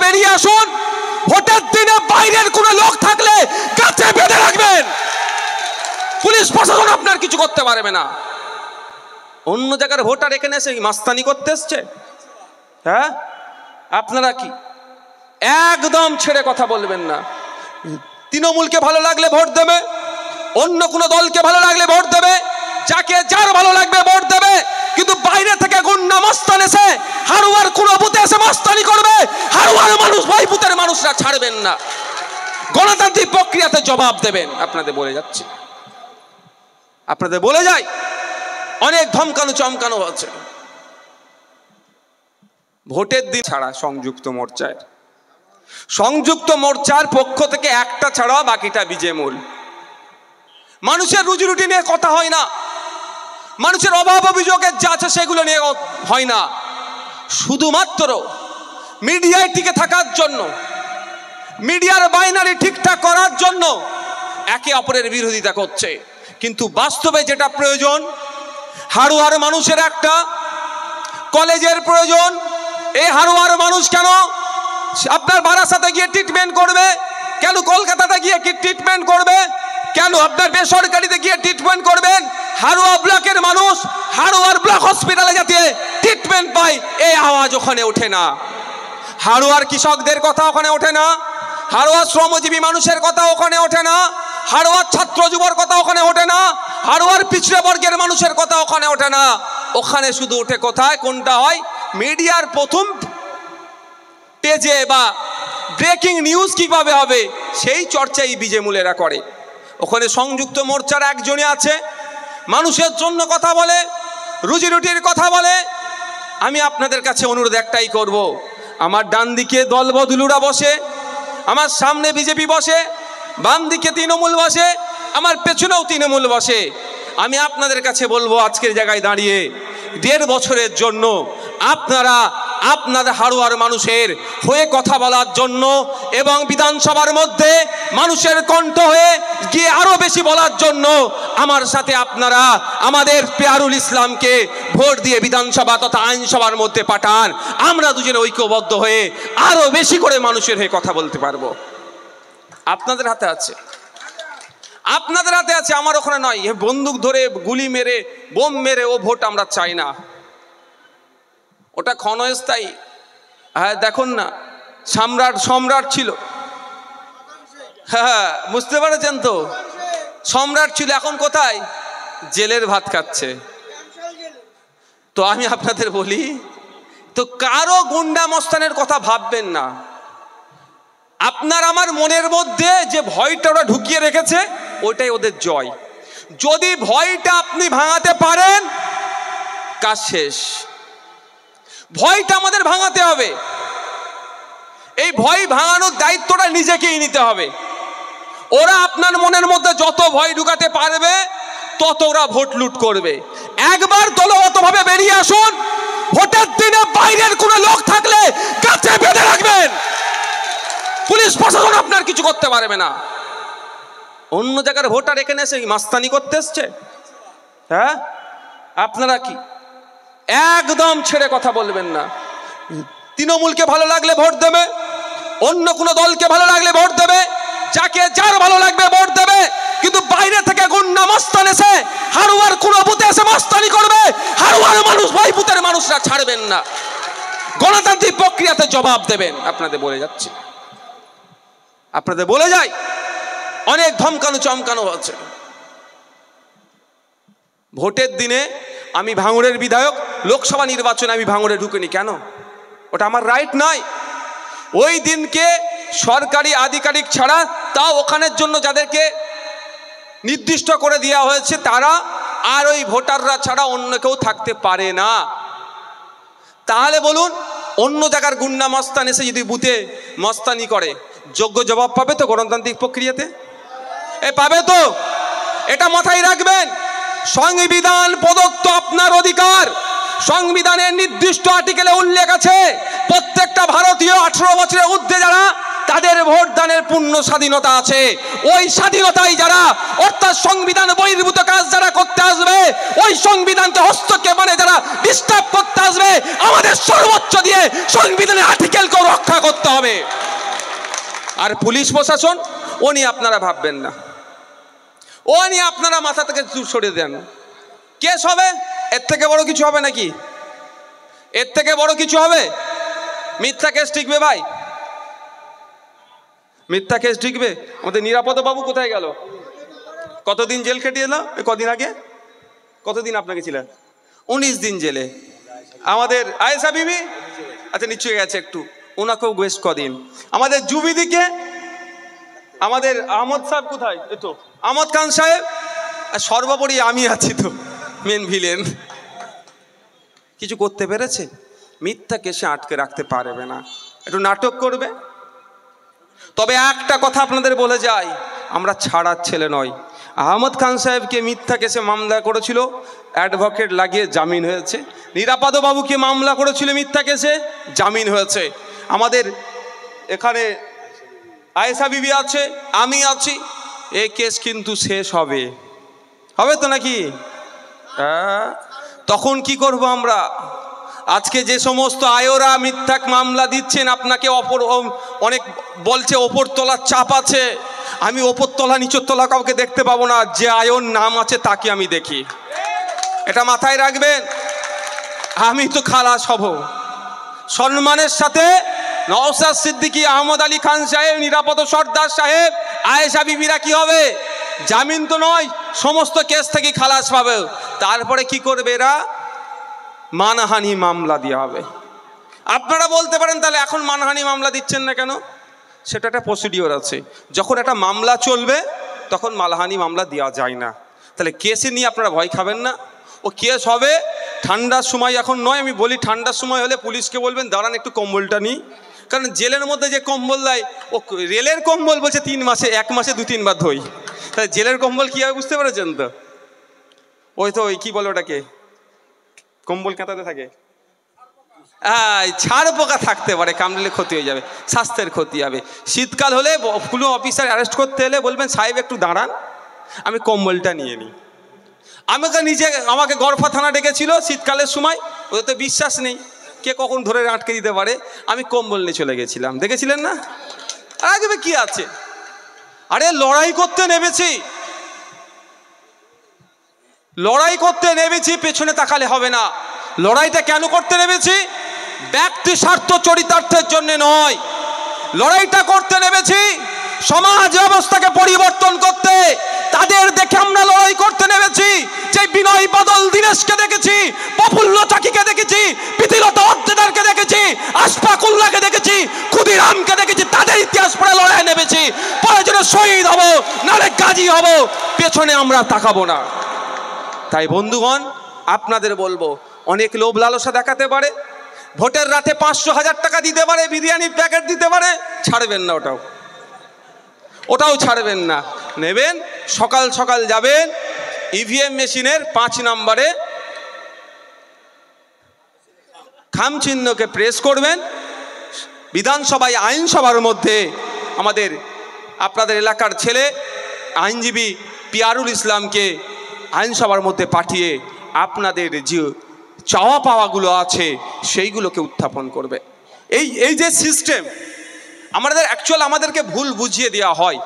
বেরিয়ে আসুন। ভোটের দিনে বাইরের কোনো লোক থাকলে কাছে বেঁধে রাখবেন, পুলিশ প্রশাসন আপনার কিছু করতে পারবে না। অন্য জায়গার ভোটার এখানে এসে মাস্তানি করতে এসছে। হ্যাঁ, আপনারা কি একদম ছেড়ে কথা বলবেন না। তৃণমূলকে ভালো লাগলে ভোট দেবে, অন্য কোনো দলকে ভালো লাগলে ভোট দেবে, যাকে যার ভালো লাগবে ভোট দেবে, কিন্তু বাইরে থেকে গুন্ডা মস্তান এসে হারুয়ার কোনো বুথে এসে মস্তানি করবে, হারুয়ার মানুষ ওই বুথের মানুষরা ছাড়বেন না। গণতান্ত্রিক প্রক্রিয়াতে জবাব দেবেন। আপনাদের বলে যাচ্ছি, আপনাদের বলে যাই, অনেক ধমকানো চমকানো আছে। ভোটের দিন ছাড়া সংযুক্ত মোর্চার পক্ষ থেকে একটা ছাড়া বাকিটা বিজেমূল। মানুষের রুজি রুটি নিয়ে কথা হয় না, মানুষের অভাব অভিযোগের যা আছে সেগুলো নিয়ে হয় না। শুধুমাত্র মিডিয়ায় টিকে থাকার জন্য, মিডিয়ার বাইনারি ঠিকঠাক করার জন্য একে অপরের বিরোধিতা করছে। কিন্তু বাস্তবে যেটা প্রয়োজন, হারুয়ার মানুষের একটা কলেজের প্রয়োজন। এই হারুয়ার মানুষ কেন আপনার বারাসাতে গিয়ে ট্রিটমেন্ট করবে, কেন কলকাতাতে গিয়ে ট্রিটমেন্ট করবে, কেন আপনার বেসরকারিতে গিয়ে ট্রিটমেন্ট করবেন? হারুয়া ব্লকের মানুষ হারুয়ার ব্লক হসপিটালে যাতে ট্রিটমেন্ট পায়, এই আওয়াজ ওখানে ওঠে না। হারুয়ার কৃষকদের কথা ওখানে ওঠে না, হারুয়ার শ্রমজীবী মানুষের কথা ওখানে ওঠে না, হারুয়ার ছাত্র যুবর কথা ওখানে ওঠে না, হারুয়ার পিছড়ে বর্গের মানুষের কথা ওখানে ওঠে না। ওখানে শুধু ওঠে কোথায়? কোনটা হয়? মিডিয়ার প্রথম পেজে বা ব্রেকিং নিউজ কিভাবে হবে সেই চর্চাই বিজেমূলেরা করে। ওখানে সংযুক্ত মোর্চার একজনই আছে, মানুষের জন্য কথা বলে, রুজি রুটির কথা বলে। আমি আপনাদের কাছে অনুরোধ একটাই করব, আমার ডান দিকে দল বদলুরা বসে, আমার সামনে বিজেপি বসে, বাম দিকে তৃণমূল বসে, আমার পেছনেও তৃণমূল বসে। আমি আপনাদের কাছে বলবো, আজকের জায়গায় দাঁড়িয়ে 1.5 বছরের জন্য আপনারা আপনাদের হারুয়ার মানুষের হয়ে কথা বলার জন্য এবং বিধানসভার মধ্যে মানুষের কণ্ঠ হয়ে গিয়ে আরো বেশি বলার জন্য আমার সাথে আপনারা আমাদের পেয়ারুল ইসলামকে ভোট দিয়ে বিধানসভা তথা আইনসভার মধ্যে পাঠান। আমরা দুজনে ঐক্যবদ্ধ হয়ে আরো বেশি করে মানুষের হয়ে কথা বলতে পারবো। আপনাদের হাতে আছে, আপনাদের হাতে আছে, আমার ওখানে নয়। বন্দুক ধরে গুলি মেরে বোম মেরে ও ভোট আমরা চাই না, ওটা ক্ষণস্থায়ী। হ্যাঁ, দেখুন না, সম্রাট ছিল। হ্যাঁ, বুঝতে পারছেন তো, সম্রাট ছিল, এখন কোথায়? জেলের ভাত খাচ্ছে। তো আমি আপনাদের বলি, তো কারো গুন্ডা মস্তানের কথা ভাববেন না। আপনার আমার মনের মধ্যে যে ভয়টা ওরা ঢুকিয়ে রেখেছে, ওইটাই ওদের জয়। যদি ভয়টা আপনি ভাঙাতে পারেন, কাজ শেষ। ভয়টা আমাদের ভাঙাতে হবে। এই ভয় ভাঙানোর দায়িত্বটা নিজেকেই নিতে হবে। ওরা আপনার মনের মধ্যে যত ভয় ঢুকাতে পারবে, তত ওরা ভোট লুট করবে। একবার দলগতভাবে বেরিয়ে আসুন। ভোটের দিনে বাইরের কোনো লোক থাকলে কাছে বেঁধে রাখবেন, পুলিশ প্রশাসন আপনার কিছু করতে পারবে না। অন্য জায়গার ভোটার এখানে এসে মাস্তানি করতে এসছে। হ্যাঁ, আপনারা কি একদম ছেড়ে কথা বলবেন না। তৃণমূলকে ভালো লাগলে ভোট দেবে, অন্য কোনো দলকে ভালো লাগলে ভোট দেবে, যাকে যার ভালো লাগবে ভোট দেবে, কিন্তু বাইরে থেকে গুন্ডা মস্তান এসে হারুয়ার কোনো বুথে এসে মস্তানি করবে, হারুয়ার মানুষ ওই বুথের মানুষরা ছাড়বেন না। গণতান্ত্রিক প্রক্রিয়াতে জবাব দেবেন। আপনাদের বলে যাচ্ছি, আপনাদের বলে যাই, অনেক ধমকানো চমকানো আছে। ভোটের দিনে আমি ভাঙড়ের বিধায়ক, লোকসভা নির্বাচনে আমি ভাঙড়ে ঢুকিনি, কেন? ওটা আমার রাইট নয়। ওই দিনকে সরকারি আধিকারিক ছাড়া, তাও ওখানের জন্য যাদেরকে নির্দিষ্ট করে দেওয়া হয়েছে তারা আর ওই ভোটাররা ছাড়া অন্য কেউ থাকতে পারে না। তাহলে বলুন, অন্য জায়গার গুন্ডা মস্তান এসে যদি বুথে মস্তানি করে, যোগ্য জবাব পাবে তো গণতান্ত্রিক প্রক্রিয়াতে? পাবে তো? এটা মাথায় রাখবেন। সংবিধান প্রদত্ত আপনার অধিকার, সংবিধানের নির্দিষ্ট আর্টিকেলে উল্লেখ আছে, প্রত্যেকটা ভারতীয় 18 বছরের ঊর্ধ্বে যারা, তাদের ভোট দানের ভোটের পূর্ণ স্বাধীনতা আছে। ওই স্বাধীনতায় যারা অর্থাৎ সংবিধান বহির্ভূত কাজ যারা করতে আসবে, ওই সংবিধানকে হস্তক্ষেপ মানে যারা ডিস্টার্ব করতে আসবে, আমাদের সর্বোচ্চ দিয়ে সংবিধানের আর্টিকেলকেও রক্ষা করতে হবে। আর পুলিশ প্রশাসন ও নিয়ে আপনারা ভাববেন না, ও নিয়ে আপনারা মাথা থেকে সরিয়ে দেন। কেস হবে, এর থেকে বড় কিছু হবে নাকি? এর থেকে বড় কিছু হবে? মিথ্যা কেস টিকবে ভাই? মিথ্যা কেস টিকবে? আমাদের নিরাপদ বাবু কোথায় গেল? কতদিন জেল খেটে এলো? কদিন আগে কতদিন আপনাকে ছিলেন? 19 দিন জেলে। আমাদের আয়েশা বিবি, আচ্ছা নিশ্চয়ই গেছে একটু, ওনাকেও বেশ কদিন। আমাদের জুবিদিকে, আমাদের আহমদ সাহেব কোথায়? এই তো আহমদ খান সাহেব, আর সর্বোপরি আমি আছি তো মেন ভিলেন। কিছু করতে পেরেছে? মিথ্যা কেসে আটকে রাখতে পারবে না, একটু নাটক করবে। তবে একটা কথা আপনাদের বলে যাই, আমরা ছাড়ার ছেলে নয়। আহমদ খান সাহেবকে মিথ্যা কেসে মামলা করেছিল, অ্যাডভোকেট লাগিয়ে জামিন হয়েছে। নিরাপদ বাবুকে মামলা করেছিল মিথ্যা কেসে, জামিন হয়েছে। আমাদের এখানে আয়েশা বিবি আছে, আমি আছি। এই কেস কিন্তু শেষ হবে, হবে তো নাকি? তখন কি করব আমরা? আজকে যে সমস্ত আয়োরা মিথ্যা মামলা দিচ্ছেন, আপনাকে অনেক বলছে ওপর তলার চাপ আছে। আমি ওপর তলা নিচের তলা কাউকে দেখতে পাবো না, যে আয়োর নাম আছে তাকে আমি দেখি। এটা মাথায় রাখবেন। আমি তো খালাস হব সম্মানের সাথে। নওশাদ সিদ্দিকী, আহমদ আলী খান সাহেব, নিরাপদ সর্দার সাহেব, আয়েশা বিবিরা কি হবে? জামিন তো নয়, সমস্ত কেস থেকে খালাস পাবে। তারপরে কি করবে এরা? মানহানি মামলা দেওয়া হবে। আপনারা বলতে পারেন তাহলে এখন মানহানি মামলা দিচ্ছেন না কেন? সেটা একটা প্রসিডিওর আছে। যখন একটা মামলা চলবে তখন মানহানি মামলা দেওয়া যায় না। তাহলে কেসে নিয়ে আপনারা ভয় খাবেন না। ও কেস হবে ঠান্ডার সময়, এখন নয়। আমি বলি ঠান্ডার সময় হলে পুলিশকে বলবেন দাঁড়ান একটু কম্বলটা নিই, কারণ জেলের মধ্যে যে কম্বল দেয়, ও রেলের কম্বল বলছে 3 মাসে 1 মাসে 2-3 বার ধোই। তাহলে জেলের কম্বল কী হবে বুঝতে পেরেছেন তো? ওই তো ওই কী বলে ওটাকে, কম্বল কাঁথাতে থাকে, ছাড় পোকা থাকতে পারে, কামড়লে ক্ষতি হয়ে যাবে, স্বাস্থ্যের ক্ষতি হবে। শীতকাল হলে কোনো অফিসার অ্যারেস্ট করতে এলে বলবেন সাহেব একটু দাঁড়ান, আমি কম্বলটা নিয়ে নিই। আমাকে গড়ফা থানা ডেকেছিল শীতকালের সময়, ওদের তো বিশ্বাস নেই কে কখন ধরে আটকে দিতে পারে। আমি কম্বল নিয়ে চলে গেছিলাম, দেখেছিলেন না? আগে কি আছে? আরে লড়াই করতে নেমেছি, লড়াই করতে নেমেছি, পেছনে তাকালে হবে না। লড়াইটা কেন করতে নেমেছি? ব্যক্তি স্বার্থ চরিতার্থের জন্য নয়। লড়াইটা করতে নেমেছি সমাজ ব্যবস্থাকে পরিবর্তন করতে। তাদের দেখে আমরা লড়াই করতে নেমেছি। যে বিনয় বাদল দীনেশকে দেখেছি, প্রফুল্ল চাকিকে দেখেছি, প্রীতিলতা অর্জদারকে দেখেছি, আশফাকুল্লাহকে দেখেছি, ক্ষুদিরামকে দেখেছি, তাদের ইতিহাস পড়ে লড়াই নেমেছি। প্রয়োজনে শহীদ হব, নালে গাজী হব, পেছনে আমরা তাকাবো না। তাই বন্ধুগণ, আপনাদের বলবো, অনেক লোভ লালসা দেখাতে পারে, ভোটের রাতে 500-1000 টাকা দিতে পারে, বিরিয়ানির প্যাকেট দিতে পারে, ছাড়বেন না, ওটাও ছাড়বেন না। নেবেন, সকাল সকাল যাবেন, ইভিএম মেশিনের 5 নম্বরে খাম চিহ্নকে প্রেস করবেন। বিধানসভায় আইনসভার মধ্যে আমাদের আপনাদের এলাকার ছেলে আইনজীবী পিয়ারুল ইসলামকে আইনসভার মধ্যে পাঠিয়ে আপনাদের যে চাওয়া পাওয়াগুলো আছে সেইগুলোকে উত্থাপন করবে। এই যে সিস্টেম আমাদেরকে ভুল বুঝিয়ে দেওয়া হয়।